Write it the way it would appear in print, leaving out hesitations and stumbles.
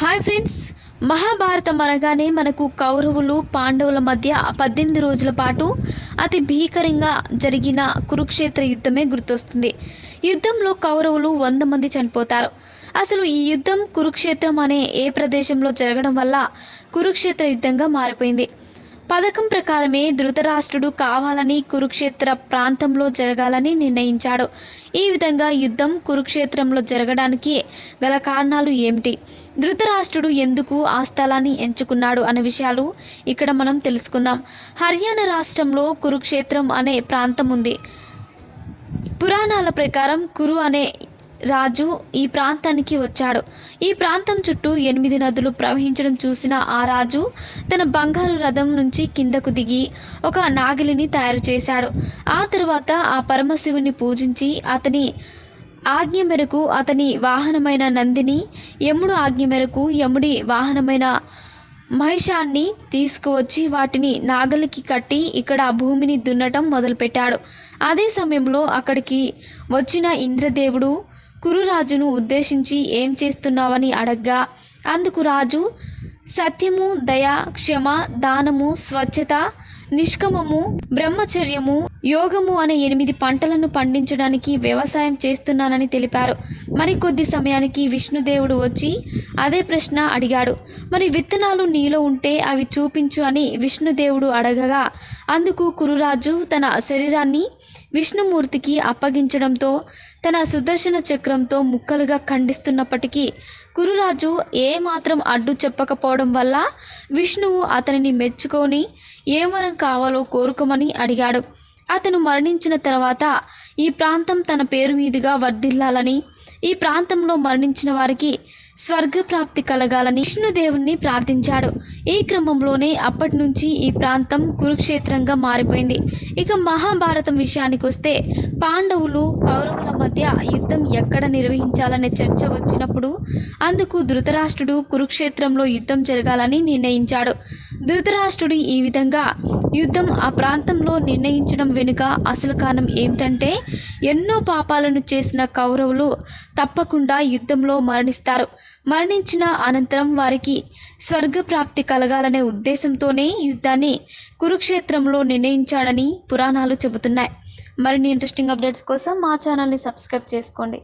Hi friends, Mahabharatam అనగానే మనకు కౌరవులు పాండవుల మధ్య 18 రోజుల పాటు అతి భీకరంగా జరిగిన కురుక్షేత్ర యుద్ధమే గుర్తొస్తుంది. యుద్ధంలో కౌరవులు 100 మంది చనిపోతారు. అసలు ఈ యుద్ధం కురుక్షేత్రం అనే ఏ ప్రదేశంలో జరగడం వల్ల కురుక్షేత్ర యుద్ధంగా మారిపోయింది. పథకం ప్రకారమే ధృతరాష్ట్రుడు కావాలని కురుక్షేత్ర ప్రాంతంలో జరగాలని నిర్ణయించాడు. ఈ విధంగా యుద్ధం కురుక్షేత్రంలో జరగడానికి గల కారణాలు ఏమిటి, ధృతరాష్ట్రుడు ఎందుకు ఆ స్థలాన్ని ఎంచుకున్నాడు అనే విషయాలు ఇక్కడ మనం తెలుసుకుందాం. హర్యానా రాష్ట్రంలో కురుక్షేత్రం అనే ప్రాంతం ఉంది. పురాణాల ప్రకారం కురు అనే రాజు ఈ ప్రాంతానికి వచ్చాడు. ఈ ప్రాంతం చుట్టూ 8 నదులు ప్రవహించడం చూసిన ఆ రాజు తన బంగారు రథం నుంచి కిందకు దిగి ఒక నాగిలిని తయారు చేశాడు. ఆ తర్వాత ఆ పరమశివుని పూజించి అతని ఆజ్ఞ మేరకు అతని వాహనమైన నందిని, యముడు ఆజ్ఞ మేరకు యముడి వాహనమైన మహిషాన్ని తీసుకువచ్చి వాటిని నాగలికి కట్టి ఇక్కడ భూమిని దున్నటం మొదలుపెట్టాడు. అదే సమయంలో అక్కడికి వచ్చిన ఇంద్రదేవుడు కురురాజును ఉద్దేశించి ఏం చేస్తున్నావని అడగ్గా అందుకు రాజు సత్యము, దయ, క్షమ, దానము, స్వచ్ఛత, నిష్కమము, బ్రహ్మచర్యము, యోగము అనే 8 పంటలను పండించడానికి వ్యవసాయం చేస్తున్నానని తెలిపారు. మరి కొద్ది సమయానికి విష్ణుదేవుడు వచ్చి అదే ప్రశ్న అడిగాడు. మరి విత్తనాలు నీలో ఉంటే అవి చూపించు అని విష్ణుదేవుడు అడగగా అందుకు కురురాజు తన శరీరాన్ని విష్ణుమూర్తికి అప్పగించడంతో తన సుదర్శన చక్రంతో ముక్కలుగా ఖండిస్తున్నప్పటికీ కురురాజు ఏమాత్రం అడ్డు చెప్పకపోవడం వల్ల విష్ణువు అతనిని మెచ్చుకొని ఏ వరం కావాలో కోరుకోమని అడిగాడు. అతను మరణించిన తర్వాత ఈ ప్రాంతం తన పేరు మీదుగా వర్ధిల్లాలని, ఈ ప్రాంతంలో మరణించిన వారికి స్వర్గప్రాప్తి కలగాలని విష్ణుదేవుణ్ణి ప్రార్థించాడు. ఈ క్రమంలోనే అప్పటి నుంచి ఈ ప్రాంతం కురుక్షేత్రంగా మారిపోయింది. ఇక మహాభారతం విషయానికి వస్తే పాండవులు కౌరవుల మధ్య యుద్ధం ఎక్కడ నిర్వహించాలనే చర్చ వచ్చినప్పుడు అందుకు ధృతరాష్ట్రుడు కురుక్షేత్రంలో యుద్ధం జరగాలని నిర్ణయించాడు. ధృతరాష్ట్రుడు ఈ విధంగా యుద్ధం ఆ ప్రాంతంలో నిర్ణయించడం వెనుక అసలు కారణం ఏమిటంటే ఎన్నో పాపాలను చేసిన కౌరవులు తప్పకుండా యుద్ధంలో మరణిస్తారు. మరణించిన అనంతరం వారికి స్వర్గప్రాప్తి కలగాలనే ఉద్దేశంతోనే యుద్ధాన్ని కురుక్షేత్రంలో నిర్ణయించాడని పురాణాలు చెబుతున్నాయి. మరిన్ని ఇంట్రెస్టింగ్ అప్డేట్స్ కోసం మా ఛానల్ని సబ్స్క్రైబ్ చేసుకోండి.